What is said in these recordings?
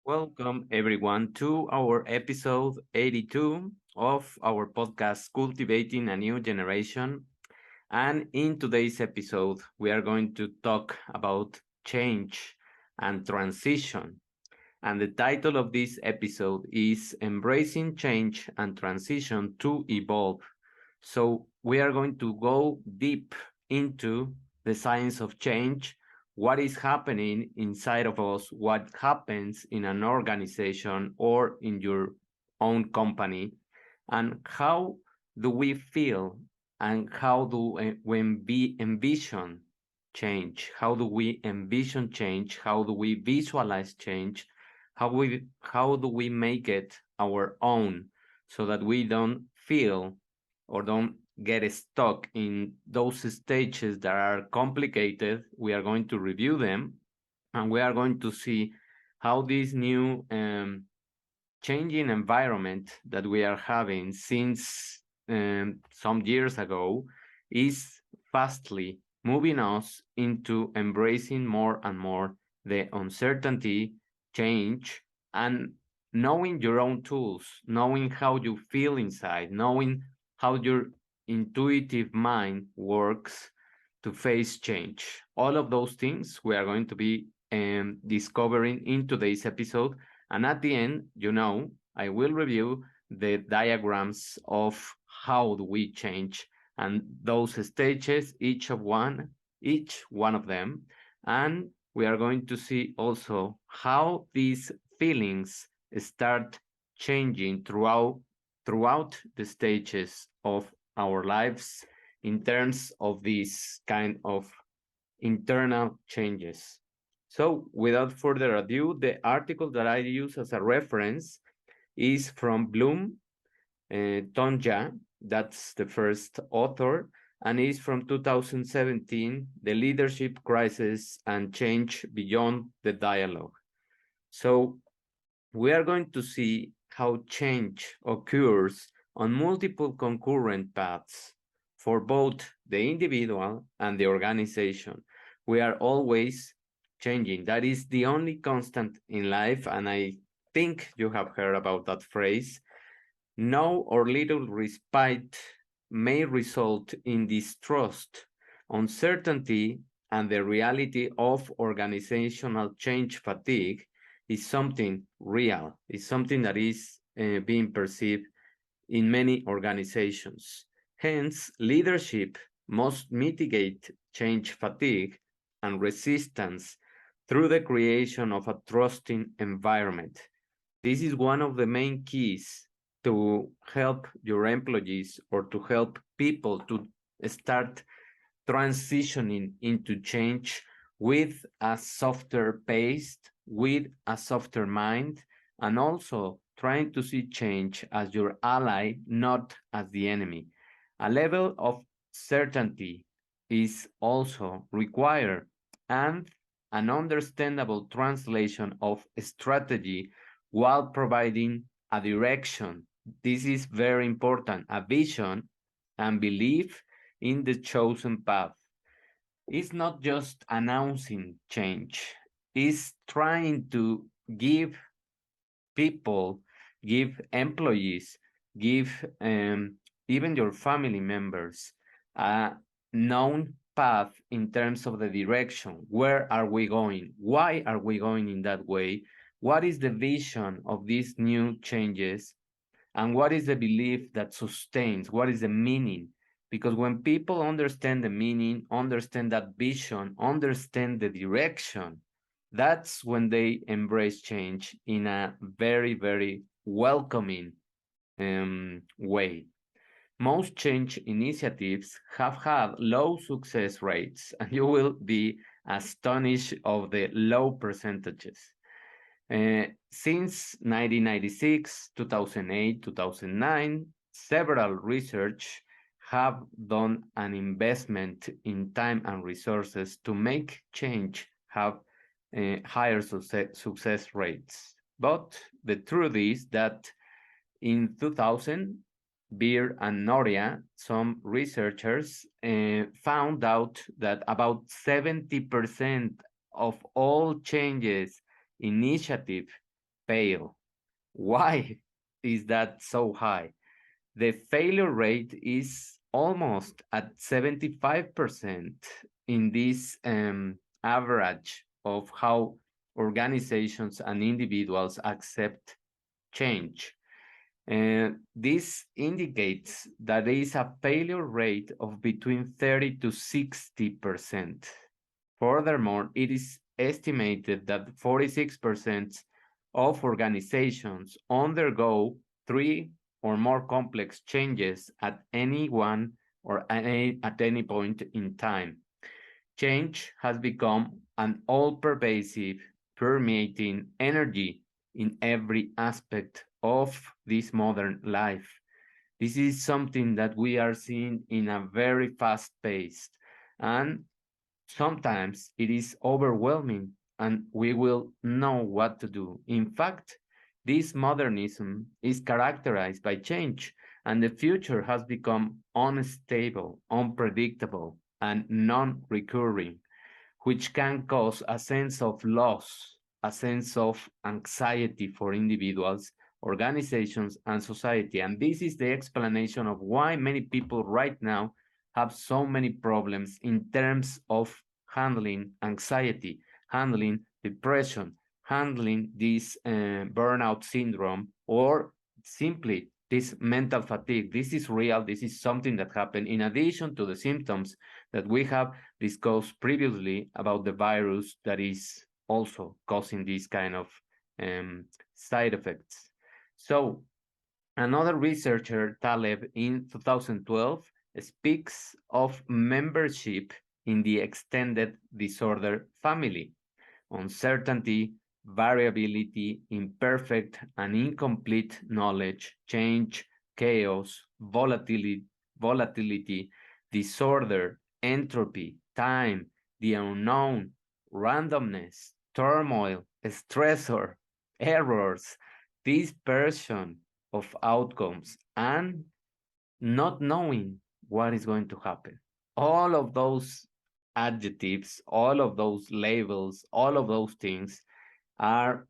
Welcome everyone to our episode 82 of our podcast Cultivating a New Generation. And in today's episode, we are going to talk about change and transition. And the title of this episode is Embracing Change and Transition to Evolve. So we are going to go deep into the science of change, what is happening inside of us, what happens in an organization or in your own company, and how do we feel and how do we envision change? How do we envision change? How do we visualize change? How do we make it our own so that we don't feel or don't get stuck in those stages that are complicated? We are going to review them and we are going to see how this new changing environment that we are having since some years ago is fastly moving us into embracing more and more the uncertainty, change, and knowing your own tools, knowing how you feel inside, knowing how your intuitive mind works to face change. All of those things we are going to be discovering in today's episode. And at the end, I will review the diagrams of how do we change and those stages, each one of them. And we are going to see also how these feelings start changing throughout the stages of our lives in terms of these kind of internal changes. So, without further ado, the article that I use as a reference is from Bloom, Tonja, that's the first author, and is from 2017, The Leadership Crisis and Change Beyond the Dialogue. So, we are going to see how change occurs on multiple concurrent paths for both the individual and the organization. We are always changing. That is the only constant in life, and I think you have heard about that phrase. No or little respite may result in distrust, uncertainty, and the reality of organizational change fatigue is something real, is something that is being perceived in many organizations. Hence, leadership must mitigate change fatigue and resistance through the creation of a trusting environment. This is one of the main keys to help your employees or to help people to start transitioning into change with a softer pace, with a softer mind, and also trying to see change as your ally, not as the enemy. A level of certainty is also required, and an understandable translation of strategy while providing a direction. This is very important, a vision and belief in the chosen path. It's not just announcing change, it's trying to give people, give employees, give even your family members a known path in terms of the direction. Where are we going? Why are we going in that way? What is the vision of these new changes? And what is the belief that sustains? What is the meaning? Because when people understand the meaning, understand that vision, understand the direction, that's when they embrace change in a very, very welcoming way. Most change initiatives have had low success rates, and you will be astonished of the low percentages. Since 1996, 2008, 2009, several research have done an investment in time and resources to make change have higher success rates. But the truth is that in 2000, Beer and Noria, some researchers found out that about 70% of all changes initiative fail. Why is that so high? The failure rate is almost at 75% in this average of how organizations and individuals accept change. This indicates that there is a failure rate of between 30 to 60%. Furthermore, it is estimated that 46% of organizations undergo three or more complex changes at any one or at any point in time. Change has become an all pervasive, permeating energy in every aspect of this modern life. This is something that we are seeing in a very fast pace, and sometimes it is overwhelming and we will know what to do. In fact, this modernism is characterized by change, and the future has become unstable, unpredictable, and non recurring, which can cause a sense of loss, a sense of anxiety for individuals, organizations, and society. And this is the explanation of why many people right now have so many problems in terms of handling anxiety, handling depression, handling this burnout syndrome, or simply this mental fatigue. This is real. This is something that happened in addition to the symptoms that we have discussed previously about the virus that is also causing these kind of side effects. So another researcher, Taleb, in 2012, speaks of membership in the extended disorder family. Uncertainty, variability, imperfect and incomplete knowledge, change, chaos, volatility, disorder, entropy, time, the unknown, randomness, turmoil, stressor, errors, dispersion of outcomes, and not knowing what is going to happen. All of those adjectives, all of those labels, all of those things are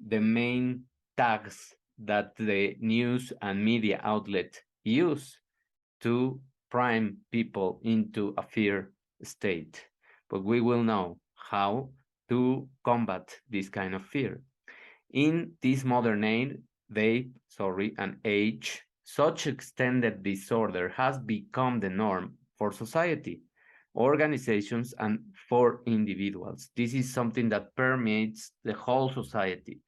the main tags that the news and media outlet use to prime people into a fear state. But we will know how to combat this kind of fear. In this modern age, such extended disorder has become the norm for society, organizations, and for individuals. This is something that permeates the whole society.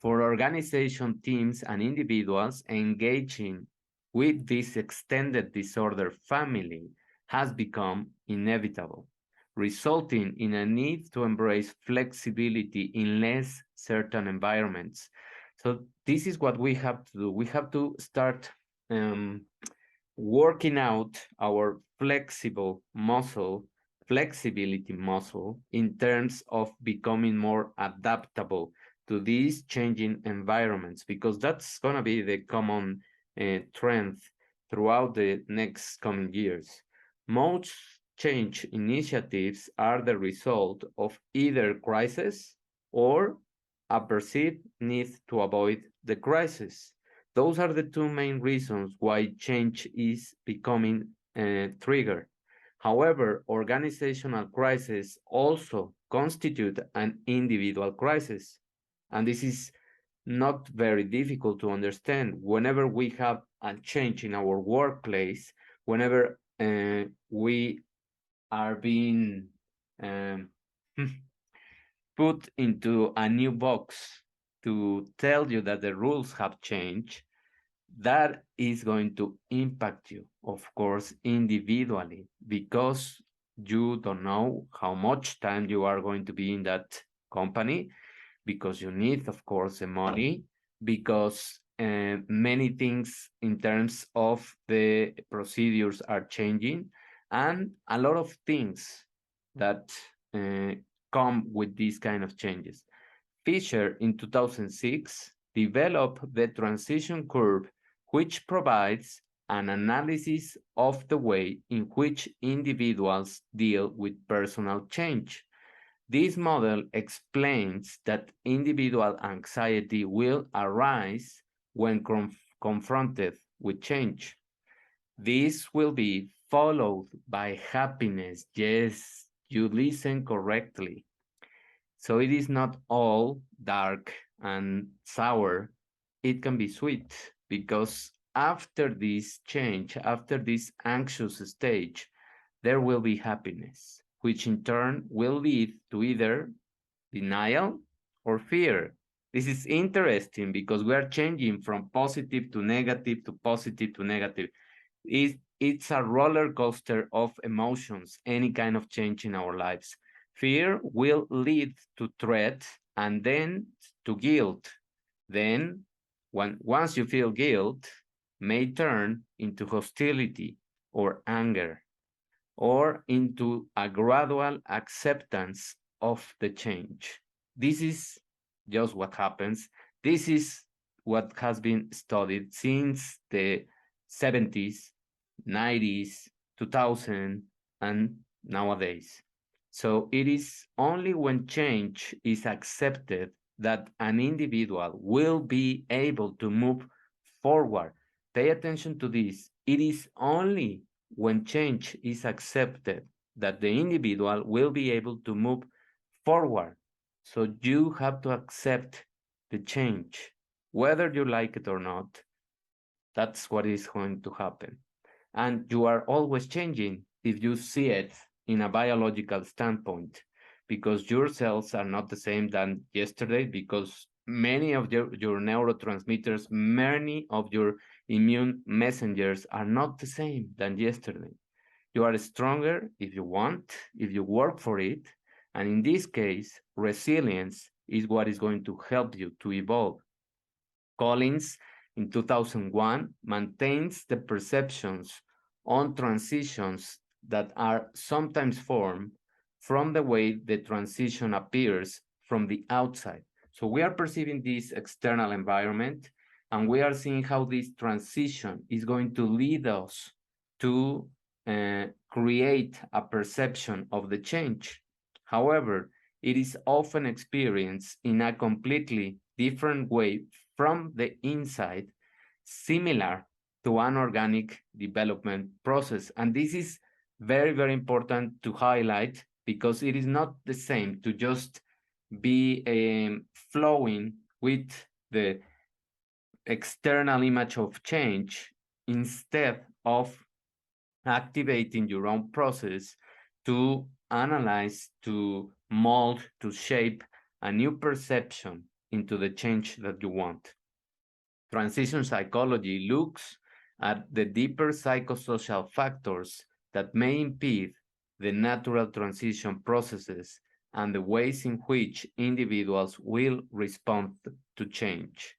For organization teams and individuals, engaging with this extended disorder family has become inevitable, resulting in a need to embrace flexibility in less certain environments. So this is what we have to do. We have to start um, working out our flexibility muscle in terms of becoming more adaptable to these changing environments, because that's going to be the common trend throughout the next coming years. Most change initiatives are the result of either crisis or a perceived need to avoid the crisis. Those are the two main reasons why change is becoming triggered. However, organizational crises also constitute an individual crisis. And this is not very difficult to understand. Whenever we have a change in our workplace, whenever we are being um, put into a new box to tell you that the rules have changed, that is going to impact you, of course, individually, because you don't know how much time you are going to be in that company, because you need, of course, the money, because many things in terms of the procedures are changing, and a lot of things that uh, come with these kind of changes. Fisher in 2006 developed the transition curve, which provides an analysis of the way in which individuals deal with personal change. This model explains that individual anxiety will arise when confronted with change. This will be followed by happiness. Yes, you listen correctly. So it is not all dark and sour. It can be sweet because after this change, after this anxious stage, there will be happiness, which in turn will lead to either denial or fear. This is interesting because we are changing from positive to negative to positive to negative. It's a roller coaster of emotions, any kind of change in our lives. Fear will lead to threat and then to guilt. Then, once you feel guilt, may turn into hostility or anger or into a gradual acceptance of the change. This is just what happens. This is what has been studied since the 70s, 90s, 2000, and nowadays. So it is only when change is accepted that an individual will be able to move forward. Pay attention to this. It is only when change is accepted that the individual will be able to move forward. So you have to accept the change, whether you like it or not. That's what is going to happen. And you are always changing if you see it in a biological standpoint, because your cells are not the same than yesterday, because many of your neurotransmitters, many of your immune messengers are not the same than yesterday. You are stronger if you want, if you work for it. And in this case, resilience is what is going to help you to evolve. Collins, in 2001, maintains the perceptions on transitions that are sometimes formed from the way the transition appears from the outside. So we are perceiving this external environment, and we are seeing how this transition is going to lead us to create a perception of the change. However, it is often experienced in a completely different way from the inside, similar to an organic development process. And this is very, very important to highlight, because it is not the same to just be flowing with the external image of change instead of activating your own process to analyze, to mold, to shape a new perception into the change that you want. Transition psychology looks at the deeper psychosocial factors that may impede the natural transition processes and the ways in which individuals will respond to change.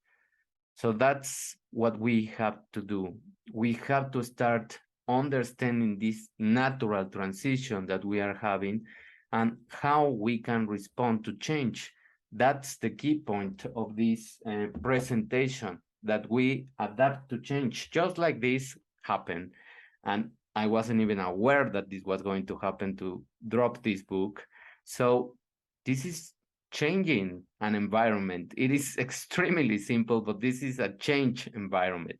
So that's what we have to do. We have to start understanding this natural transition that we are having and how we can respond to change. That's the key point of this presentation, that we adapt to change, just like this happened. And I wasn't even aware that this was going to happen, to drop this book. So this is changing an environment. It is extremely simple, but this is a change environment.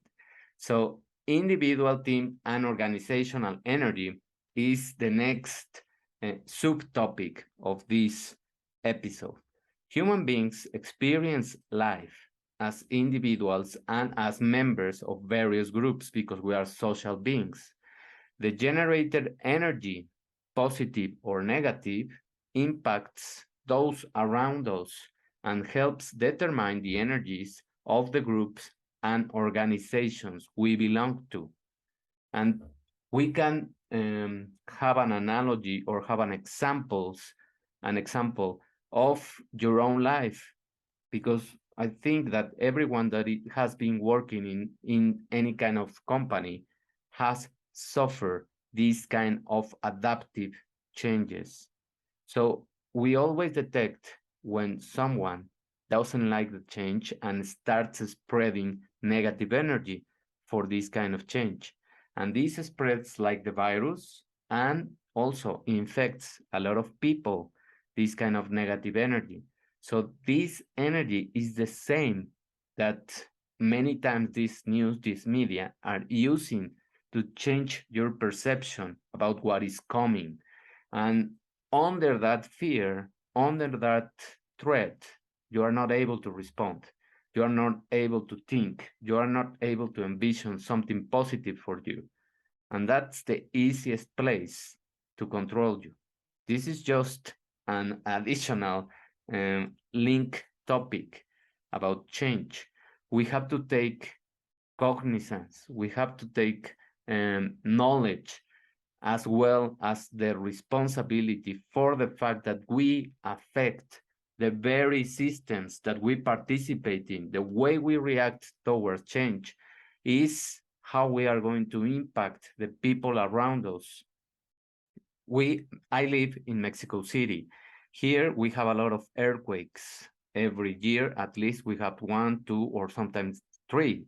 So individual, team, and organizational energy is the next subtopic of this episode. Human beings experience life as individuals and as members of various groups because we are social beings. The generated energy, positive or negative, impacts those around us and helps determine the energies of the groups and organizations we belong to. And we can have an analogy or have an example of your own life, because I think that everyone that has been working in any kind of company has suffered these kind of adaptive changes. So we always detect when someone doesn't like the change and starts spreading negative energy for this kind of change. And this spreads like the virus and also infects a lot of people this kind of negative energy. So this energy is the same that many times this news, this media are using to change your perception about what is coming. And under that fear, under that threat, you are not able to respond. You are not able to think. You are not able to envision something positive for you. And that's the easiest place to control you. This is just an additional link topic about change. We have to take cognizance, we have to take knowledge, as well as the responsibility for the fact that we affect the very systems that we participate in. The way we react towards change is how we are going to impact the people around us. I live in Mexico City. Here we have a lot of earthquakes. Every year, at least we have one, two, or sometimes three.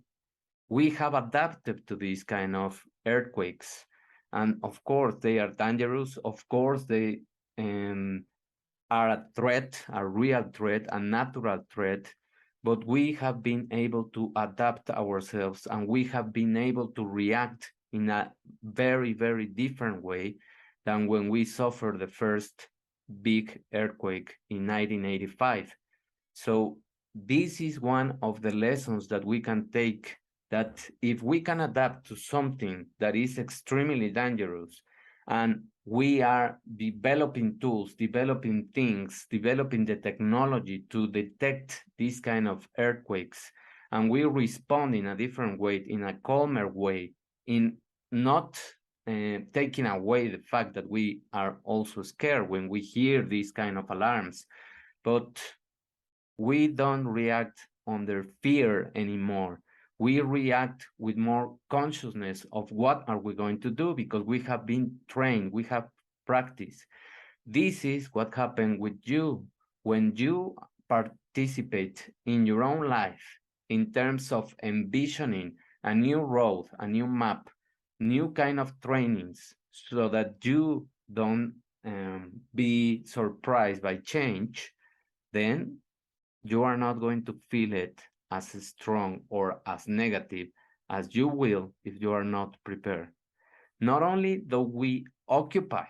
We have adapted to these kind of earthquakes. And of course, they are dangerous. Of course, they are a threat, a real threat, a natural threat. But we have been able to adapt ourselves, and we have been able to react in a very, very different way than when we suffered the first big earthquake in 1985. So this is one of the lessons that we can take, that if we can adapt to something that is extremely dangerous, and we are developing tools, developing things, developing the technology to detect these kind of earthquakes, and we respond in a different way, in a calmer way, in not taking away the fact that we are also scared when we hear these kind of alarms, but we don't react under fear anymore. We react with more consciousness of what are we going to do, because we have been trained, we have practiced. This is what happened with you when you participate in your own life in terms of envisioning a new road, a new map, new kind of trainings, so that you don't be surprised by change. Then you are not going to feel it as strong or as negative as you will if you are not prepared. Not only do we occupy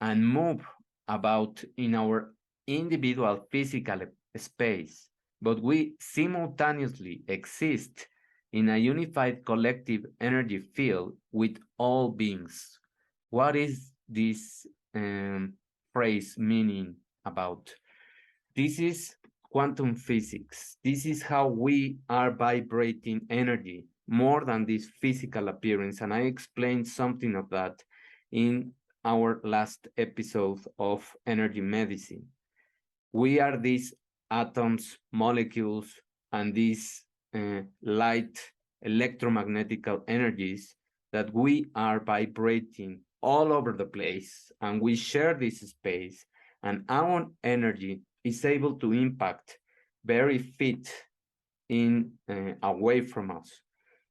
and move about in our individual physical space, but we simultaneously exist in a unified collective energy field with all beings. What is this phrase meaning about? This is quantum physics. This is how we are vibrating energy more than this physical appearance. And I explained something of that in our last episode of energy medicine. We are these atoms, molecules, and these light electromagnetic energies that we are vibrating all over the place, and we share this space, and our energy is able to impact very feet in away from us.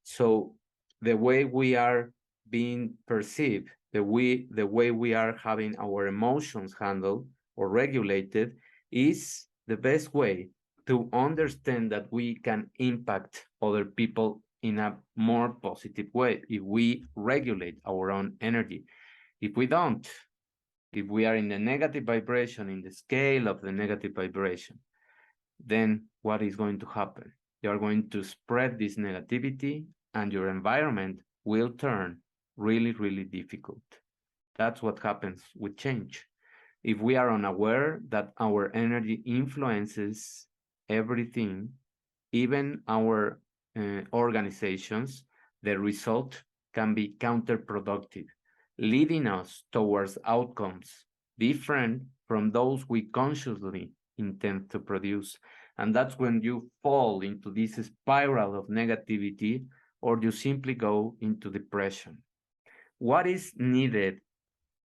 So the way we are being perceived, the way we are having our emotions handled or regulated, is the best way to understand that we can impact other people in a more positive way if we regulate our own energy. If we don't, if we are in the negative vibration, in the scale of the negative vibration, then what is going to happen? You are going to spread this negativity, and your environment will turn really, really difficult. That's what happens with change. If we are unaware that our energy influences everything, even our organizations, the result can be counterproductive, leading us towards outcomes different from those we consciously intend to produce. And that's when you fall into this spiral of negativity, or you simply go into depression. What is needed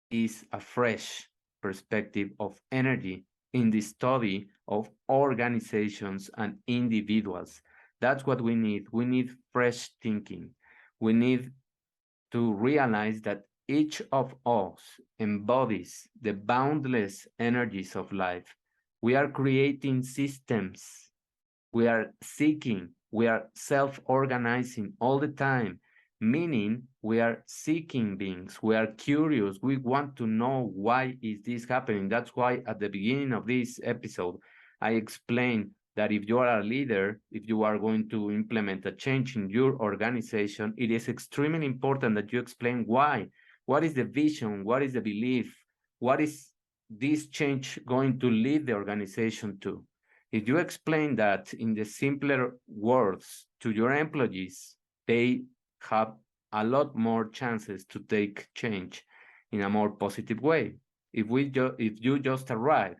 is a fresh perspective of energy in the study of organizations and individuals. That's what we need. We need fresh thinking. We need to realize that Each of us embodies the boundless energies of life. We are creating systems, we are seeking, we are self organizing all the time, meaning we are seeking beings, we are curious, we want to know why is this happening. That's why at the beginning of this episode I explained that if you are a leader, if you are going to implement a change in your organization, it is extremely important that you explain why. What is the vision? What is the belief? What is this change going to lead the organization to? If you explain that in the simpler words to your employees, they have a lot more chances to take change in a more positive way. If you just arrive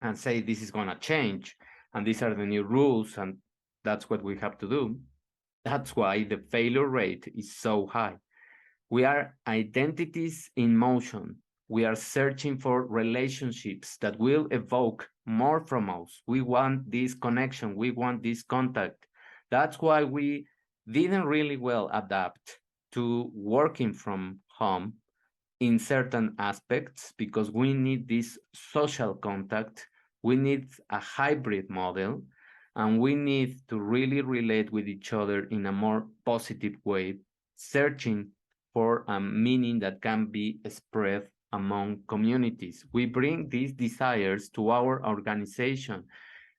and say this is going to change and these are the new rules and that's what we have to do, that's why the failure rate is so high. We are identities in motion. We are searching for relationships that will evoke more from us. We want this connection. We want this contact. That's why we didn't really well adapt to working from home in certain aspects because we need this social contact. We need a hybrid model and we need to really relate with each other in a more positive way, searching for a meaning that can be spread among communities. We bring these desires to our organization,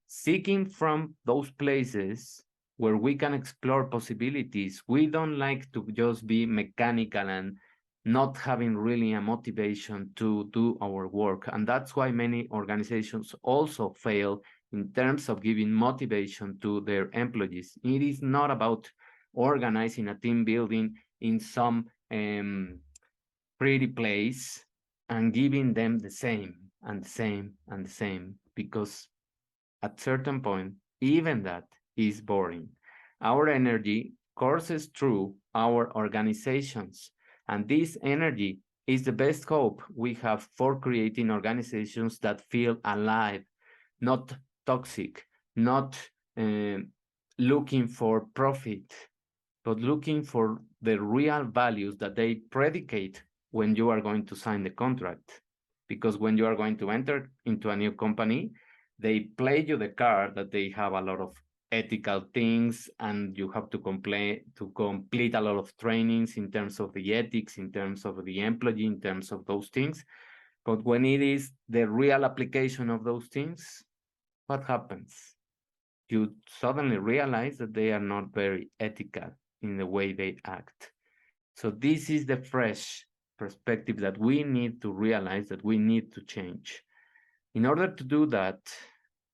seeking from those places where we can explore possibilities. We don't like to just be mechanical and not having really a motivation to do our work. And that's why many organizations also fail in terms of giving motivation to their employees. It is not about organizing a team building in some pretty place and giving them the same and the same and the same, because at certain point, even that is boring. Our energy courses through our organizations, and this energy is the best hope we have for creating organizations that feel alive, not toxic, not uh, looking for profit, but looking for the real values that they predicate when you are going to sign the contract. Because when you are going to enter into a new company, they play you the card that they have a lot of ethical things and you have to complete a lot of trainings in terms of the ethics, in terms of the employee, in terms of those things. But when it is the real application of those things, what happens? You suddenly realize that they are not very ethical in the way they act. So this is the fresh perspective that we need to realize that we need to change. In order to do that,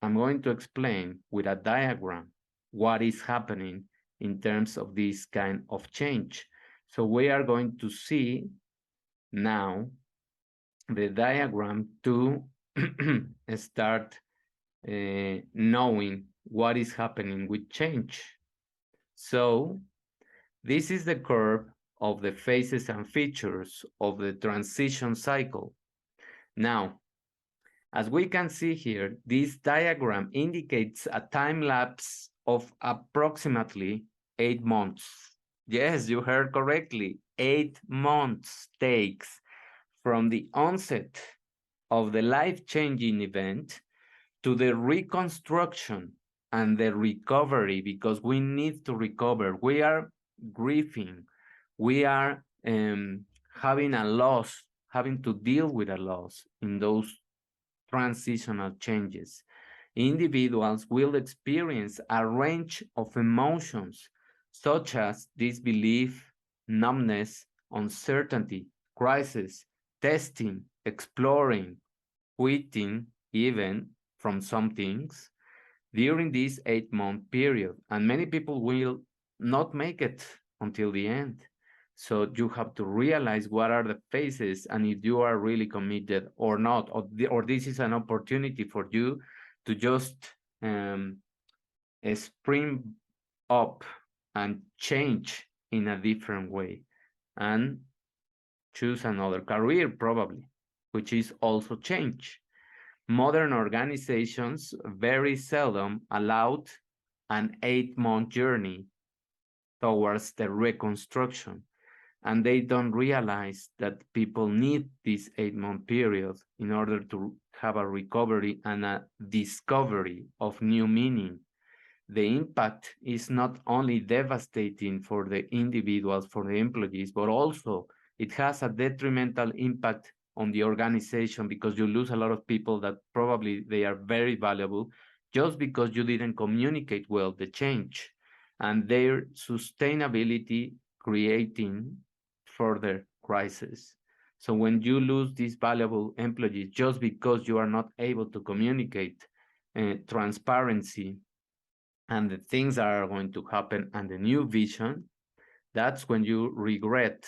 I'm going to explain with a diagram what is happening in terms of this kind of change. So we are going to see now the diagram to start knowing what is happening with change. So this is the curve of the phases and features of the transition cycle. Now, as we can see here, this diagram indicates a time lapse of approximately 8 months. Yes, you heard correctly. 8 months takes from the onset of the life-changing event to the reconstruction and the recovery, because we need to recover. We are grieving. We are having a loss, having to deal with a loss in those transitional changes. Individuals will experience a range of emotions such as disbelief, numbness, uncertainty, crisis, testing, exploring, quitting, even from some things during this 8-month period. And many people will not make it until the end. So you have to realize what are the phases and if you are really committed or not, or this is an opportunity for you to just spring up and change in a different way and choose another career probably, which is also change. Modern organizations very seldom allowed an 8-month journey towards the reconstruction. and they don't realize that people need this 8 month period in order to have a recovery and a discovery of new meaning. The impact is not only devastating for the individuals, for the employees, but also it has a detrimental impact on the organization, because you lose a lot of people that probably they are very valuable just because you didn't communicate well the change, and their sustainability creating further crisis. So when you lose these valuable employees just because you are not able to communicate transparency and the things that are going to happen and the new vision, that's when you regret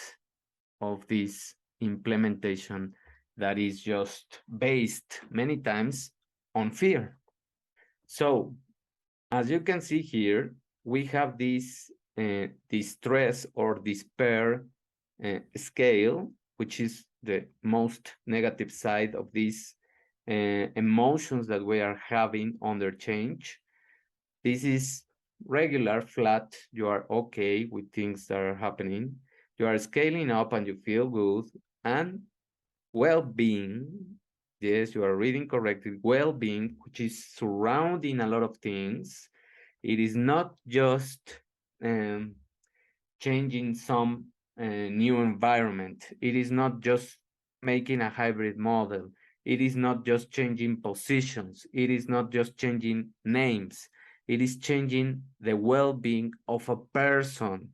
of this implementation that is just based many times on fear. So as you can see here, we have this distress or despair scale, which is the most negative side of these emotions that we are having under change. This is regular, flat. You are okay with things that are happening. You are scaling up and you feel good. And well-being, yes, you are reading correctly. Well-being, which is surrounding a lot of things. It is not just um, changing some new environment. It is not just making a hybrid model. It is not just changing positions. It is not just changing names. It is changing the well-being of a person.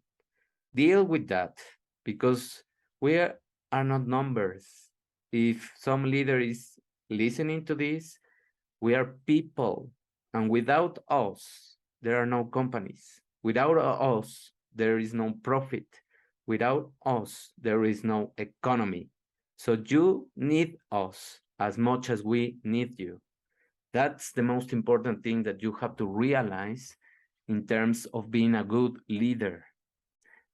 Deal with that, because we are not numbers. If some leader is listening to this, we are people, and without us, there are no companies. Without us, there is no profit. Without us, there is no economy. So you need us as much as we need you. That's the most important thing that you have to realize in terms of being a good leader.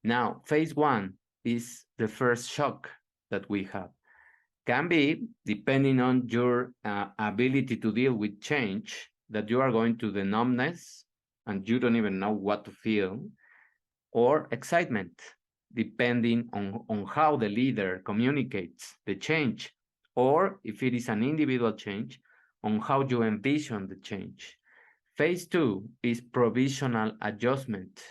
Now, phase one is the first shock that we have. Can be, depending on your ability to deal with change, that you are going to the numbness and you don't even know what to feel, or excitement, depending on how the leader communicates the change, or if it is an individual change, on how you envision the change. Phase two is provisional adjustment.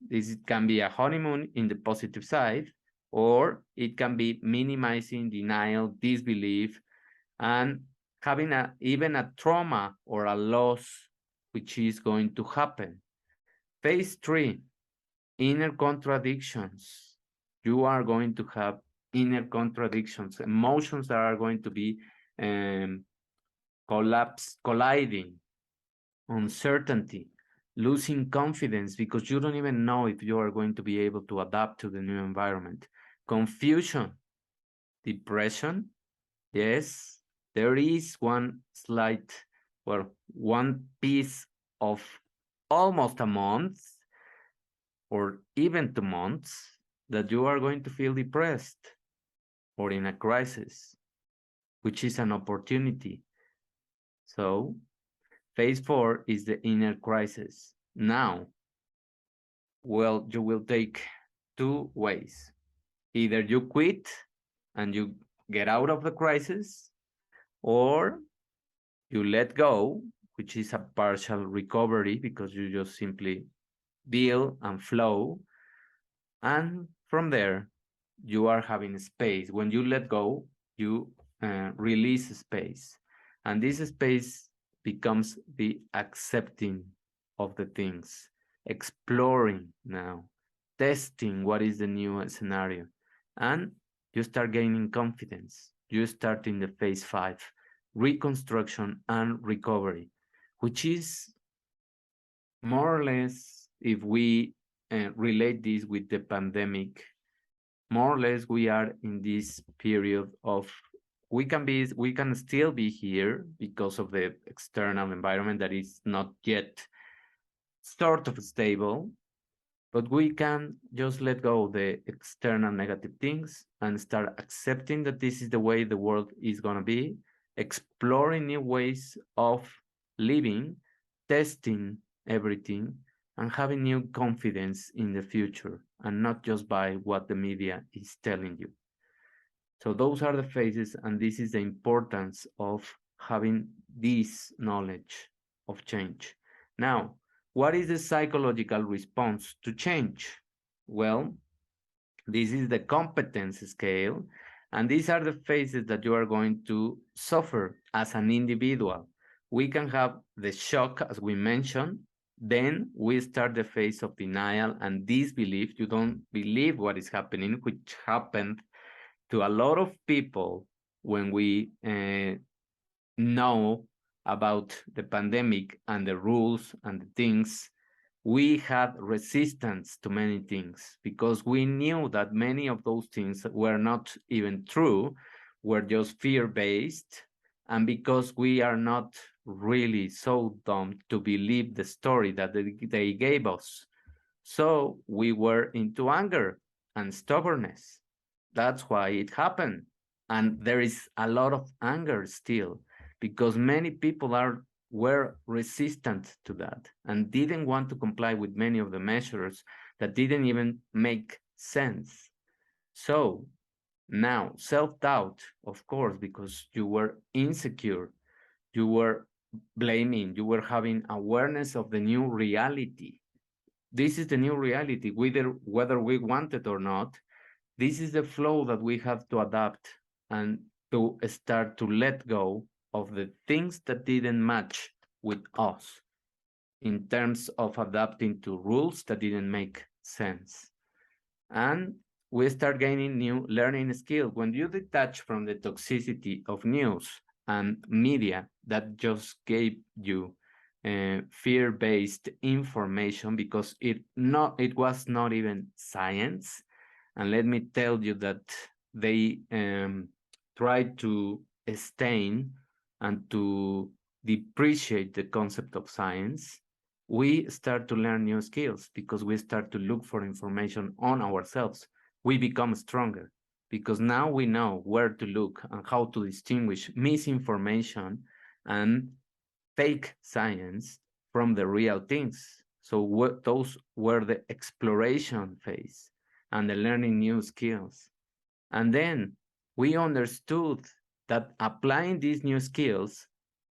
This can be a honeymoon in the positive side, or it can be minimizing denial, disbelief, and having even a trauma or a loss, which is going to happen. Phase three, inner contradictions. You are going to have inner contradictions, emotions that are going to be um, colliding, uncertainty, losing confidence because you don't even know if you are going to be able to adapt to the new environment, confusion, depression. Yes, there is one slight, well, one piece of almost a month or even 2 months that you are going to feel depressed or in a crisis, which is an opportunity. So phase four is the inner crisis. Now, well, you will take two ways. Either you quit and you get out of the crisis, or you let go, which is a partial recovery because you just simply deal and flow. And from there, you are having space. When you let go, you release space. And this space becomes the accepting of the things, exploring now, testing what is the new scenario. And you start gaining confidence. You start in the phase five, reconstruction and recovery, which is more or less, if we relate this with the pandemic, more or less we are in this period of we can still be here because of the external environment that is not yet sort of stable, but we can just let go of the external negative things and start accepting that this is the way the world is going to be, exploring new ways of living, testing everything, and having new confidence in the future and not just by what the media is telling you. So those are the phases, and this is the importance of having this knowledge of change. Now, what is the psychological response to change? Well, this is the competence scale, and these are the phases that you are going to suffer as an individual. We can have the shock, as we mentioned, then we start the phase of denial and disbelief. You don't believe what is happening, which happened to a lot of people when we know about the pandemic and the rules and the things. We had resistance to many things because we knew that many of those things were not even true, were just fear based, and because we are not really so dumb to believe the story that they gave us. So we were into anger and stubbornness. That's why it happened. And there is a lot of anger still because many people were resistant to that and didn't want to comply with many of the measures that didn't even make sense. So now self-doubt, of course, because you were insecure, you were blaming, you were having awareness of the new reality. This is the new reality, whether we want it or not. This is the flow that we have to adapt and to start to let go of the things that didn't match with us in terms of adapting to rules that didn't make sense. And we start gaining new learning skills. When you detach from the toxicity of news and media that just gave you fear-based information because it was not even science. And let me tell you that they tried to stain and to depreciate the concept of science. We start to learn new skills because we start to look for information on ourselves. We become stronger because now we know where to look and how to distinguish misinformation and fake science from the real things. So those were the exploration phase and the learning new skills. And then we understood that applying these new skills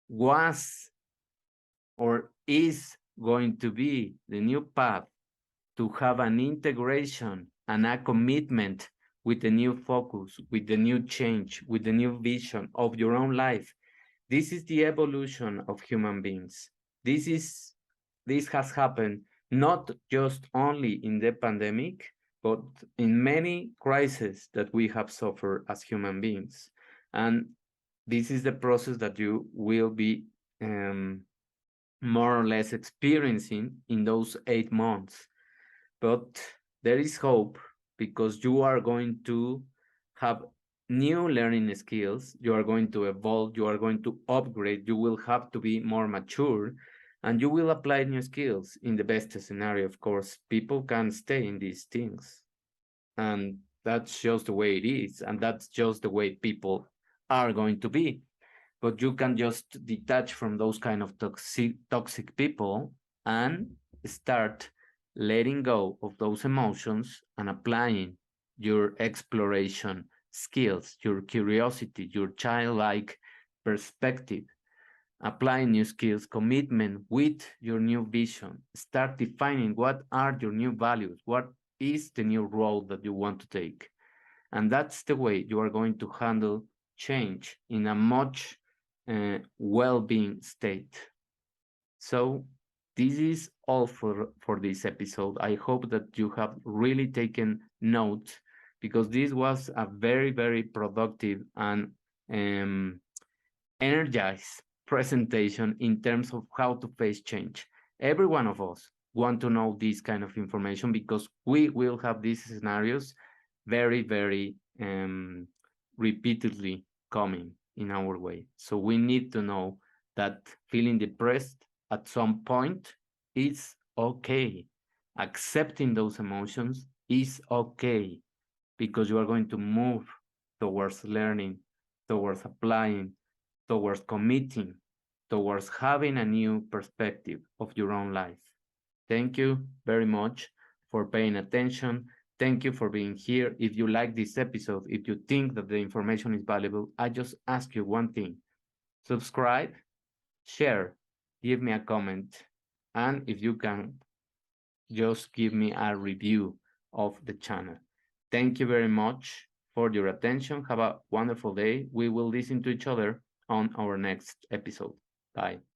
was or is going to be the new path to have an integration and a commitment with the new focus, with the new change, with the new vision of your own life. This is the evolution of human beings. This has happened not just only in the pandemic, but in many crises that we have suffered as human beings. And this is the process that you will be more or less experiencing in those 8 months. But there is hope because you are going to have new learning skills, you are going to evolve, you are going to upgrade, you will have to be more mature, and you will apply new skills. In the best scenario, of course, people can stay in these things. And that's just the way it is, and that's just the way people are going to be. But you can just detach from those kind of toxic people and start letting go of those emotions and applying your exploration skills, your curiosity, your childlike perspective, applying new skills, commitment with your new vision. Start defining what are your new values, what is the new role that you want to take. And that's the way you are going to handle change in a much well-being state. So this is all for this episode. I hope that you have really taken note because this was a very, very productive and energized presentation in terms of how to face change. Every one of us want to know this kind of information because we will have these scenarios very, very repeatedly coming in our way. So we need to know that feeling depressed at some point is okay. Accepting those emotions is okay because you are going to move towards learning, towards applying, towards committing, towards having a new perspective of your own life. Thank you very much for paying attention. Thank you for being here. If you like this episode, if you think that the information is valuable, I just ask you one thing: subscribe, share, give me a comment, and if you can, just give me a review of the channel. Thank you very much for your attention. Have a wonderful day. We will listen to each other on our next episode. Bye.